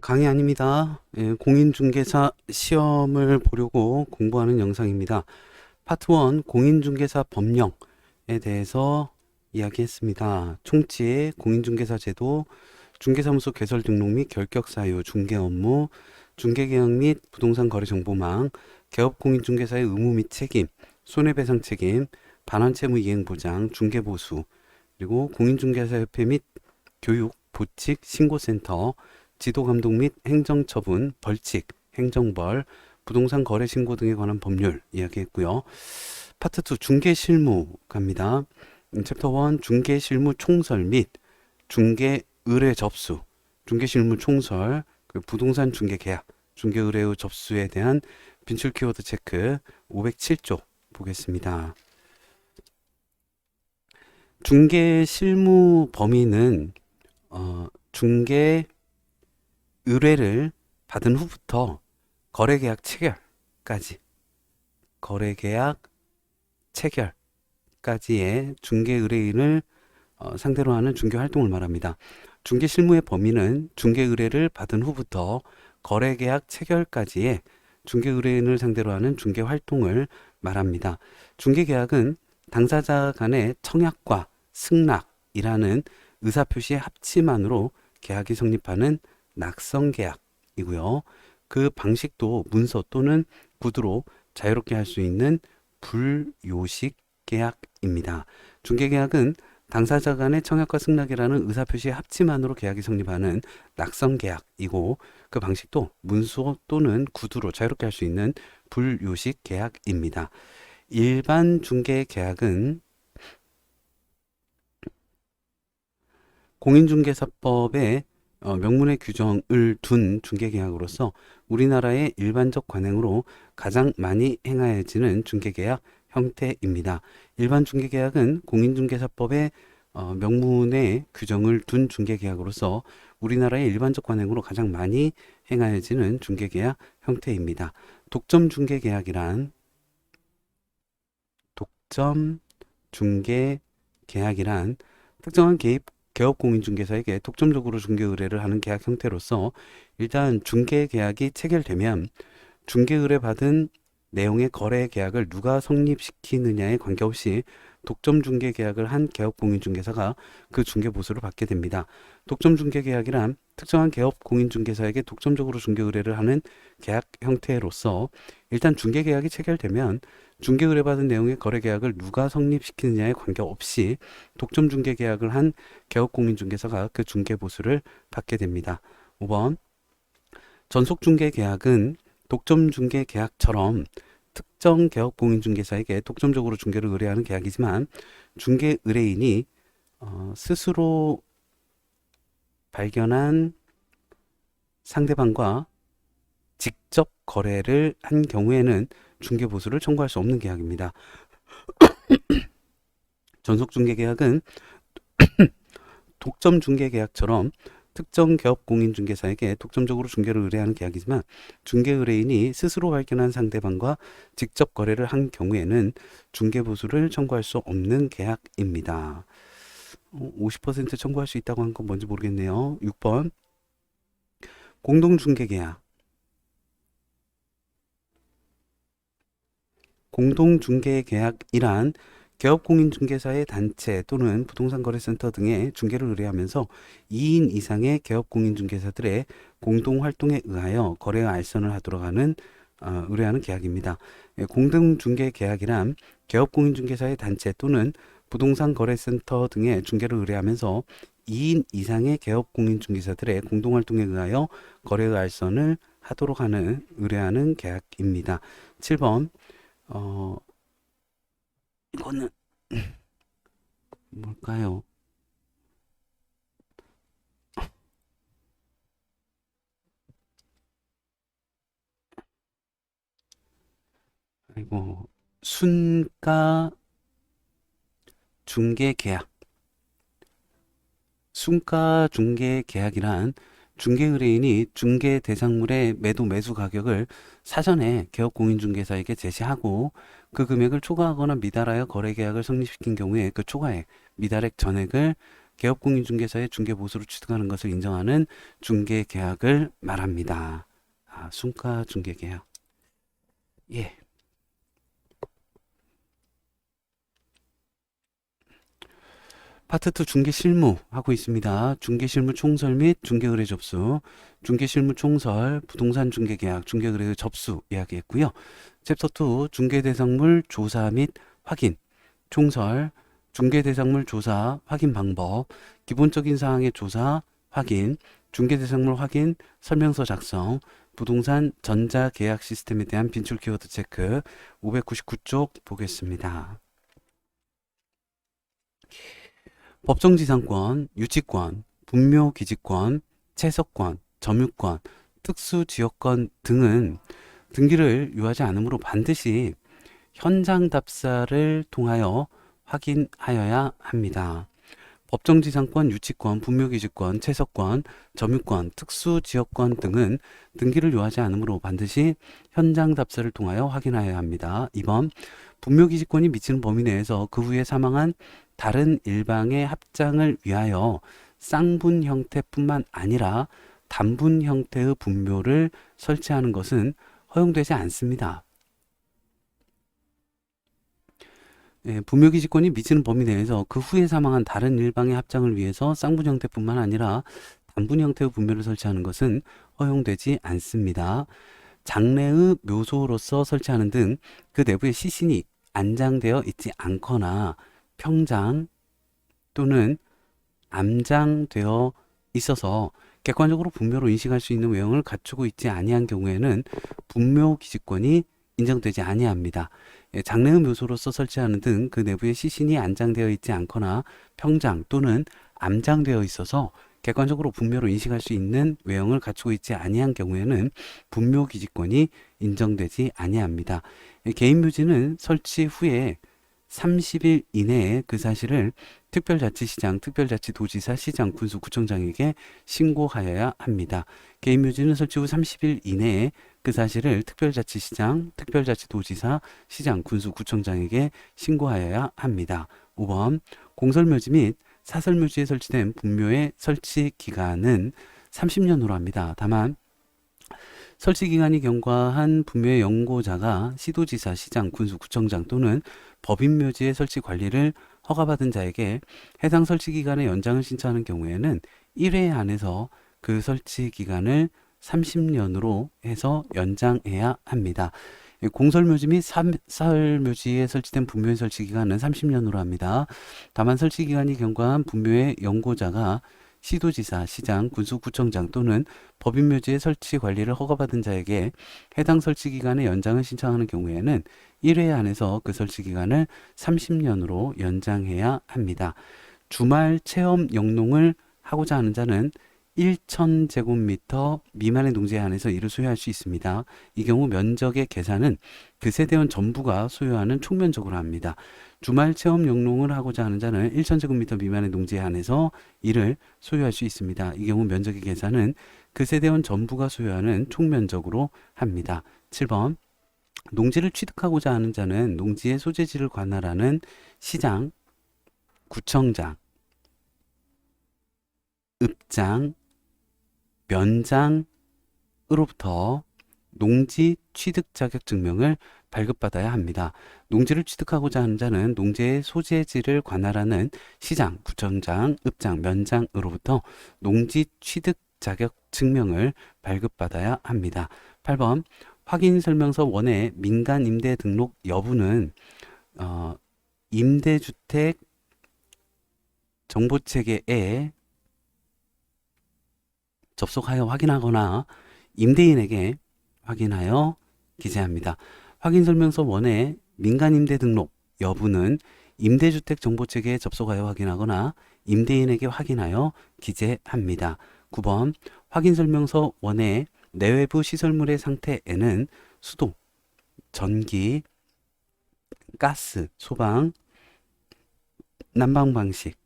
강의 아닙니다. 예, 공인중개사 시험을 보려고 공부하는 영상입니다. 파트 1 공인중개사 법령에 대해서 이야기했습니다. 총칙, 공인중개사 제도, 중개사무소 개설 등록 및 결격 사유, 중개 업무, 중개계약 및 부동산 거래 정보망, 개업 공인중개사의 의무 및 책임, 손해배상 책임, 반환채무 이행 보장, 중개보수, 그리고 공인중개사협회 및 교육, 보칙, 신고센터, 지도감독 및 행정처분, 벌칙, 행정벌, 부동산 거래 신고 등에 관한 법률 이야기했고요. 파트 2 중개실무 갑니다. 챕터 1 중개실무 총설 및 중개 의뢰 접수, 중개실무 총설, 부동산 중개 계약, 중개 의뢰 후 접수에 대한 빈출 키워드 체크 507조 보겠습니다. 중개 실무 범위는 중개 의뢰를 받은 후부터 거래계약 체결까지의 중개 의뢰인을 상대로 하는 중개 활동을 말합니다. 중개 실무의 범위는 중개 의뢰를 받은 후부터 거래계약 체결까지의 중개 의뢰인을 상대로 하는 중개 활동을 말합니다. 중개계약은 당사자 간의 청약과 승낙이라는 의사표시의 합치만으로 계약이 성립하는 낙성계약이고요. 그 방식도 문서 또는 구두로 자유롭게 할 수 있는 불요식 계약입니다. 중개계약은 당사자 간의 청약과 승낙이라는 의사표시의 합치만으로 계약이 성립하는 낙성계약이고 그 방식도 문서 또는 구두로 자유롭게 할 수 있는 불요식 계약입니다. 일반 중개계약은 공인중개사법의 명문의 규정을 둔 중개계약으로서 우리나라의 일반적 관행으로 가장 많이 행하여지는 중개계약 형태입니다. 일반 중개계약은 공인중개사법의 명문의 규정을 둔 중개계약으로서 우리나라의 일반적 관행으로 가장 많이 행하여지는 중개계약 형태입니다. 독점 중개계약이란 특정한 개업 공인중개사에게 독점적으로 중개 의뢰를 하는 계약 형태로서 일단 중개 계약이 체결되면 중개 의뢰 받은 내용의 거래 계약을 누가 성립시키느냐에 관계없이 독점 중개 계약을 한 개업 공인중개사가 그 중개 보수를 받게 됩니다. 독점 중개 계약이란 특정한 개업 공인중개사에게 독점적으로 중개 의뢰를 하는 계약 형태로서 일단 중개 계약이 체결되면 중개 의뢰받은 내용의 거래 계약을 누가 성립시키느냐에 관계없이 독점 중개 계약을 한 개업 공인중개사가 그 중개 보수를 받게 됩니다. 5번 전속 중개 계약은 독점 중개 계약처럼 특정 개업 공인중개사에게 독점적으로 중개를 의뢰하는 계약이지만 중개 의뢰인이 스스로 발견한 상대방과 직접 거래를 한 경우에는 중개보수를 청구할 수 없는 계약입니다. 전속중개계약은 독점중개계약처럼 특정 개업 공인중개사에게 독점적으로 중개를 의뢰하는 계약이지만 중개 의뢰인이 스스로 발견한 상대방과 직접 거래를 한 경우에는 중개보수를 청구할 수 없는 계약입니다. 50% 청구할 수 있다고 한 건 뭔지 모르겠네요. 6번 공동중개계약 공동중개계약이란 개업공인중개사의 단체 또는 부동산거래센터 등의 중개를 의뢰하면서 2인 이상의 개업공인중개사들의 공동활동에 의하여 거래와 알선을 하도록 하는 의뢰하는 계약입니다. 공동중개계약이란 개업공인중개사의 단체 또는 부동산거래센터 등의 중개를 의뢰하면서 2인 이상의 개업공인중개사들의 공동활동에 의하여 거래의 알선을 하도록 하는 의뢰하는 계약입니다. 7번 이거는 뭘까요? 아이고, 순가 중개 계약. 순가 중개 계약이란 중개 의뢰인이 중개 대상물의 매도 매수 가격을 사전에 개업 공인중개사에게 제시하고 그 금액을 초과하거나 미달하여 거래 계약을 성립시킨 경우에 그 초과액, 미달액 전액을 개업공인중개사의 중개보수로 취득하는 것을 인정하는 중개계약을 말합니다. 순가중개계약. 예. 파트 2 중개실무 하고 있습니다. 중개실무 총설 및 중개의뢰 접수, 중개실무 총설, 부동산 중개계약, 중개의뢰 접수 이야기했고요. 챕터 2 중개대상물 조사 및 확인, 총설, 중개대상물 조사, 확인 방법, 기본적인 사항의 조사, 확인, 중개대상물 확인, 설명서 작성, 부동산 전자계약 시스템에 대한 빈출 키워드 체크, 599쪽 보겠습니다. 법정지상권, 유치권, 분묘기지권, 채석권, 점유권, 특수지역권 등은 등기를 유하지 않으므로 반드시 현장 답사를 통하여 확인하여야 합니다. 법정지상권, 유치권, 분묘기지권, 채석권, 점유권, 특수지역권 등은 등기를 요하지 않으므로 반드시 현장 답사를 통하여 확인하여야 합니다. 2번 분묘기지권이 미치는 범위 내에서 그 후에 사망한 다른 일방의 합장을 위하여 쌍분 형태뿐만 아니라 단분 형태의 분묘를 설치하는 것은 허용되지 않습니다. 분묘기지권이 미치는 범위 내에서 그 후에 사망한 다른 일방의 합장을 위해서 쌍분 형태뿐만 아니라 단분 형태의 분묘를 설치하는 것은 허용되지 않습니다. 장래의 묘소로서 설치하는 등 그 내부에 시신이 안장되어 있지 않거나 평장 또는 암장되어 있어서 객관적으로 분묘로 인식할 수 있는 외형을 갖추고 있지 아니한 경우에는 분묘기지권이 인정되지 아니합니다. 장래의 묘소로서 설치하는 등 그 내부에 시신이 안장되어 있지 않거나 평장 또는 암장되어 있어서 객관적으로 분묘로 인식할 수 있는 외형을 갖추고 있지 아니한 경우에는 분묘기지권이 인정되지 아니합니다. 개인묘지는 설치 후에 30일 이내에 그 사실을 특별자치시장, 특별자치도지사, 시장, 군수, 구청장에게 신고하여야 합니다. 개인묘지는 설치 후 30일 이내에 그 사실을 특별자치시장, 특별자치도지사, 시장, 군수, 구청장에게 신고하여야 합니다. 5번 공설묘지 및 사설묘지에 설치된 분묘의 설치 기간은 30년으로 합니다. 다만 설치기간이 경과한 분묘의 연고자가 시도지사, 시장, 군수, 구청장 또는 법인묘지의 설치 관리를 허가받은 자에게 해당 설치기간의 연장을 신청하는 경우에는 1회 안에서 그 설치기간을 30년으로 해서 연장해야 합니다. 공설묘지 및 사설묘지에 설치된 분묘의 설치기간은 30년으로 합니다. 다만 설치기간이 경과한 분묘의 연고자가 시도지사, 시장, 군수구청장 또는 법인묘지의 설치 관리를 허가받은 자에게 해당 설치기간의 연장을 신청하는 경우에는 1회 안에서 그 설치기간을 30년으로 연장해야 합니다. 주말 체험 영농을 하고자 하는 자는 1,000제곱미터 미만의 농지에 한해서 이를 소유할 수 있습니다. 이 경우 면적의 계산은 그 세대원 전부가 소유하는 총면적으로 합니다. 주말 체험 영농을 하고자 하는 자는 1,000제곱미터 미만의 농지에 한해서 이를 소유할 수 있습니다. 이 경우 면적의 계산은 그 세대원 전부가 소유하는 총면적으로 합니다. 7번 농지를 취득하고자 하는 자는 농지의 소재지를 관할하는 시장, 구청장, 읍장, 면장으로부터 농지 취득 자격 증명을 발급받아야 합니다. 농지를 취득하고자 하는 자는 농지의 소재지를 관할하는 시장, 구청장, 읍장, 면장으로부터 농지 취득 자격 증명을 발급받아야 합니다. 8번 확인설명서 원의 민간 임대 등록 여부는 임대주택 정보체계에 접속하여 확인하거나 임대인에게 확인하여 기재합니다. 확인설명서 원의 민간임대 등록 여부는 임대주택 정보체계에 접속하여 확인하거나 임대인에게 확인하여 기재합니다. 9번 확인설명서 원의 내외부 시설물의 상태에는 수도, 전기, 가스, 소방, 난방 방식,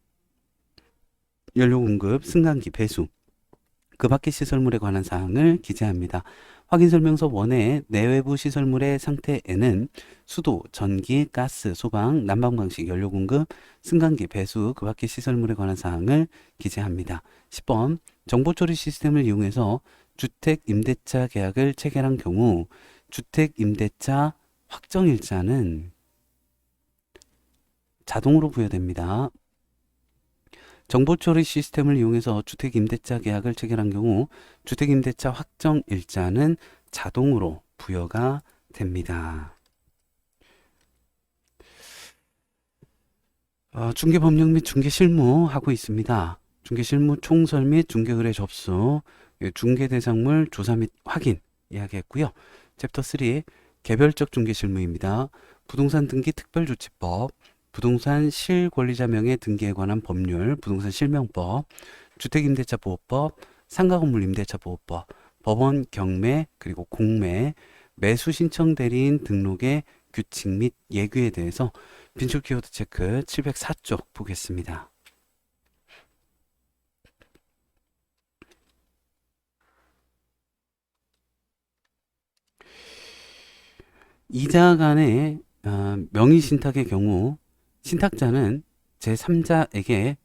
연료 공급, 승강기, 배수, 그 밖의 시설물에 관한 사항을 기재합니다. 확인설명서 1의 내외부 시설물의 상태에는 수도, 전기, 가스, 소방, 난방 방식, 연료 공급, 승강기, 배수, 그 밖의 시설물에 관한 사항을 기재합니다. 10번 정보처리 시스템을 이용해서 주택임대차 계약을 체결한 경우 주택임대차 확정일자는 자동으로 부여됩니다. 정보처리 시스템을 이용해서 주택임대차 계약을 체결한 경우 주택임대차 확정일자는 자동으로 부여가 됩니다. 중개법령 및 중개실무 하고 있습니다. 중개실무 총설 및 중개의뢰 접수, 중개대상물 조사 및 확인 이야기했고요. 챕터 3 개별적 중개실무입니다. 부동산 등기 특별조치법, 부동산 실권리자 명의 등기에 관한 법률, 부동산 실명법, 주택임대차 보호법, 상가건물 임대차 보호법, 법원 경매 그리고 공매, 매수 신청 대리인 등록의 규칙 및 예규에 대해서 빈출 키워드 체크 704쪽 보겠습니다. 이자 간의 명의신탁의 경우 신탁자는 제3자에게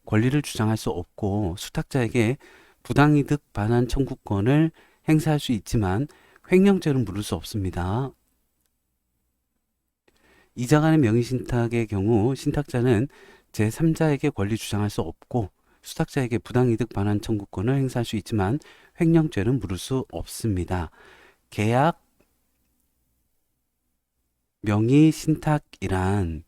권리를 주장할 수 없고 수탁자에게 부당이득 반환 청구권을 행사할 수 있지만 횡령죄는 물을 수 없습니다. 이자 간의 명의신탁의 경우 신탁자는 제3자에게 권리 주장할 수 없고 수탁자에게 부당이득 반환 청구권을 행사할 수 있지만 횡령죄는 물을 수 없습니다. 계약 명의신탁이란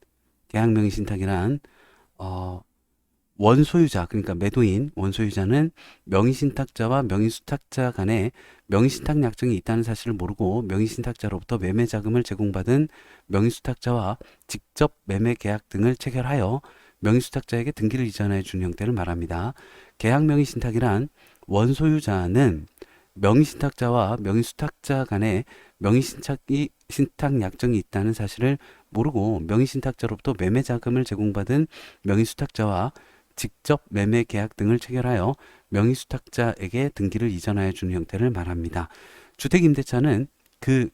원소유자, 그러니까 매도인, 원소유자는 명의신탁자와 명의수탁자 간에 명의신탁 약정이 있다는 사실을 모르고 명의신탁자로부터 매매자금을 제공받은 명의수탁자와 직접 매매계약 등을 체결하여 명의수탁자에게 등기를 이전해 준 형태를 말합니다. 계약 명의신탁이란 원소유자는 명의신탁자와 명의수탁자 간에 명의신탁 약정이 있다는 사실을 모르고 명의신탁자로부터 매매자금을 제공받은 명의수탁자와 직접 매매계약 등을 체결하여 명의수탁자에게 등기를 이전하여 주는 형태를 말합니다. 주택임대차는 그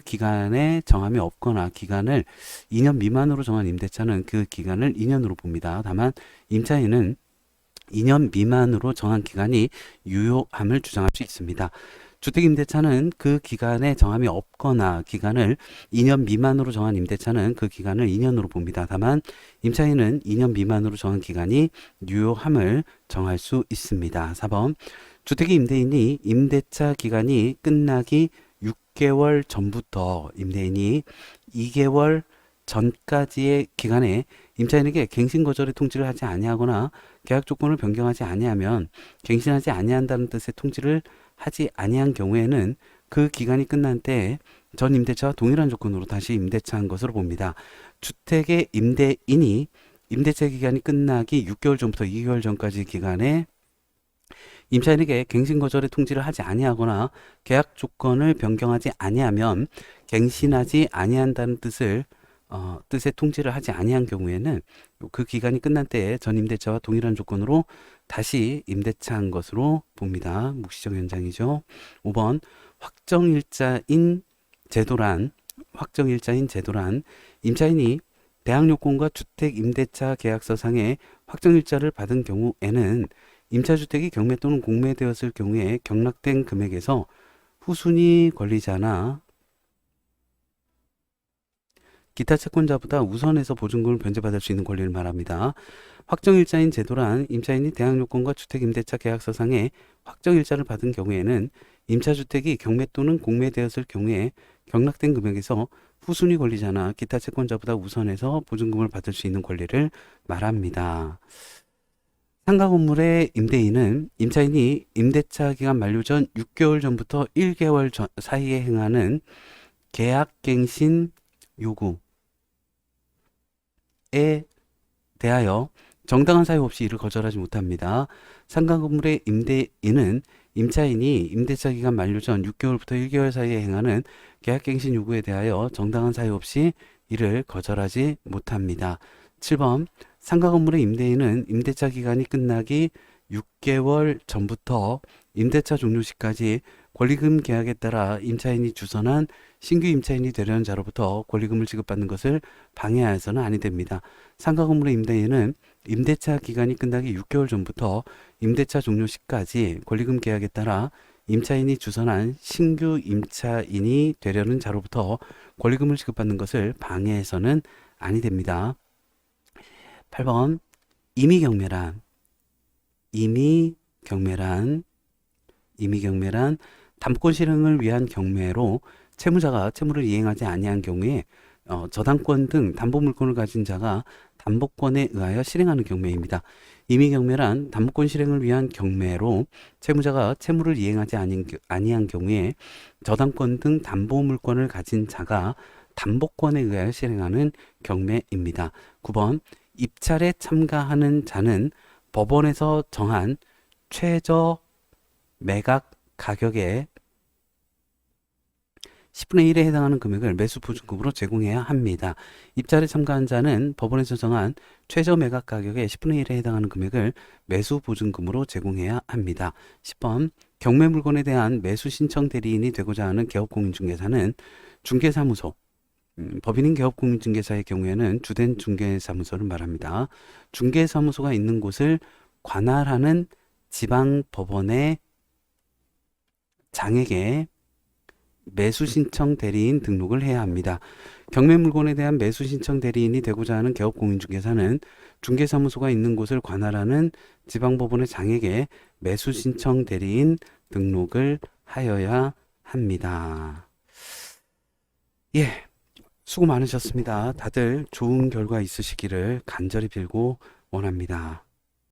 기간에 정함이 없거나 기간을 2년 미만으로 정한 임대차는 그 기간을 2년으로 봅니다. 다만 임차인은 2년 미만으로 정한 기간이 유효함을 주장할 수 있습니다. 주택임대차는 그 기간에 정함이 없거나 기간을 2년 미만으로 정한 임대차는 그 기간을 2년으로 봅니다. 다만 임차인은 2년 미만으로 정한 기간이 유효함을 정할 수 있습니다. 4번 주택의 임대인이 임대차 기간이 끝나기 6개월 전부터 임대인이 2개월 전까지의 기간에 임차인에게 갱신거절의 통지를 하지 아니하거나 계약 조건을 변경하지 아니하면 갱신하지 아니한다는 뜻의 통지를 하지 아니한 경우에는 그 기간이 끝난 때에 전 임대차와 동일한 조건으로 다시 임대차한 것으로 봅니다. 주택의 임대인이 임대차 기간이 끝나기 6개월 전부터 2개월 전까지 기간에 임차인에게 갱신거절의 통지를 하지 아니하거나 계약 조건을 변경하지 아니하면 갱신하지 아니한다는 뜻의 통지를 하지 아니한 경우에는 그 기간이 끝난 때에 전 임대차와 동일한 조건으로 다시 임대차한 것으로 봅니다. 묵시적 연장이죠. 5번 확정일자인 제도란 임차인이 대항요건과 주택임대차 계약서상의 확정일자를 받은 경우에는 임차주택이 경매 또는 공매되었을 경우에 경락된 금액에서 후순위 권리자나 기타 채권자보다 우선해서 보증금을 변제받을 수 있는 권리를 말합니다. 확정일자인 제도란 임차인이 대항요건과 주택임대차 계약서상의 확정일자를 받은 경우에는 임차주택이 경매 또는 공매되었을 경우에 경락된 금액에서 후순위 권리자나 기타 채권자보다 우선해서 보증금을 받을 수 있는 권리를 말합니다. 상가 건물의 임대인은 임차인이 임대차 기간 만료 전 6개월 전부터 1개월 사이에 행하는 계약갱신 요구에 대하여 정당한 사유 없이 이를 거절하지 못합니다. 상가 건물의 임대인은 임차인이 임대차 기간 만료 전 6개월부터 1개월 사이에 행하는 계약갱신 요구에 대하여 정당한 사유 없이 이를 거절하지 못합니다. 7번 상가 건물의 임대인은 임대차 기간이 끝나기 6개월 전부터 임대차 종료 시까지 권리금 계약에 따라 임차인이 주선한 신규 임차인이 되려는 자로부터 권리금을 지급받는 것을 방해하여서는 아니 됩니다. 상가 건물의 임대인은 임대차 기간이 끝나기 6개월 전부터 임대차 종료 시까지 권리금 계약에 따라 임차인이 주선한 신규 임차인이 되려는 자로부터 권리금을 지급받는 것을 방해해서는 아니 됩니다. 8번 임의경매란 담보권 실행을 위한 경매로 채무자가 채무를 이행하지 아니한 경우에 저당권 등 담보물권을 가진 자가 담보권에 의하여 실행하는 경매입니다. 임의경매란 담보권 실행을 위한 경매로 채무자가 채무를 이행하지 아니한 경우에 저당권 등 담보물권을 가진 자가 담보권에 의하여 실행하는 경매입니다. 9번 입찰에 참가하는 자는 법원에서 정한 최저 매각 가격의 10분의 1에 해당하는 금액을 매수 보증금으로 제공해야 합니다. 입찰에 참가한 자는 법원에서 정한 최저 매각 가격의 10분의 1에 해당하는 금액을 매수 보증금으로 제공해야 합니다. 10번 경매 물건에 대한 매수 신청 대리인이 되고자 하는 개업공인중개사는 중개사무소, 법인인 개업공인중개사의 경우에는 주된 중개사무소를 말합니다. 중개사무소가 있는 곳을 관할하는 지방법원의 장에게 매수신청 대리인 등록을 해야 합니다. 경매 물건에 대한 매수신청 대리인이 되고자 하는 개업공인중개사는 중개사무소가 있는 곳을 관할하는 지방법원의 장에게 매수신청 대리인 등록을 하여야 합니다. 예, 수고 많으셨습니다. 다들 좋은 결과 있으시기를 간절히 빌고 원합니다.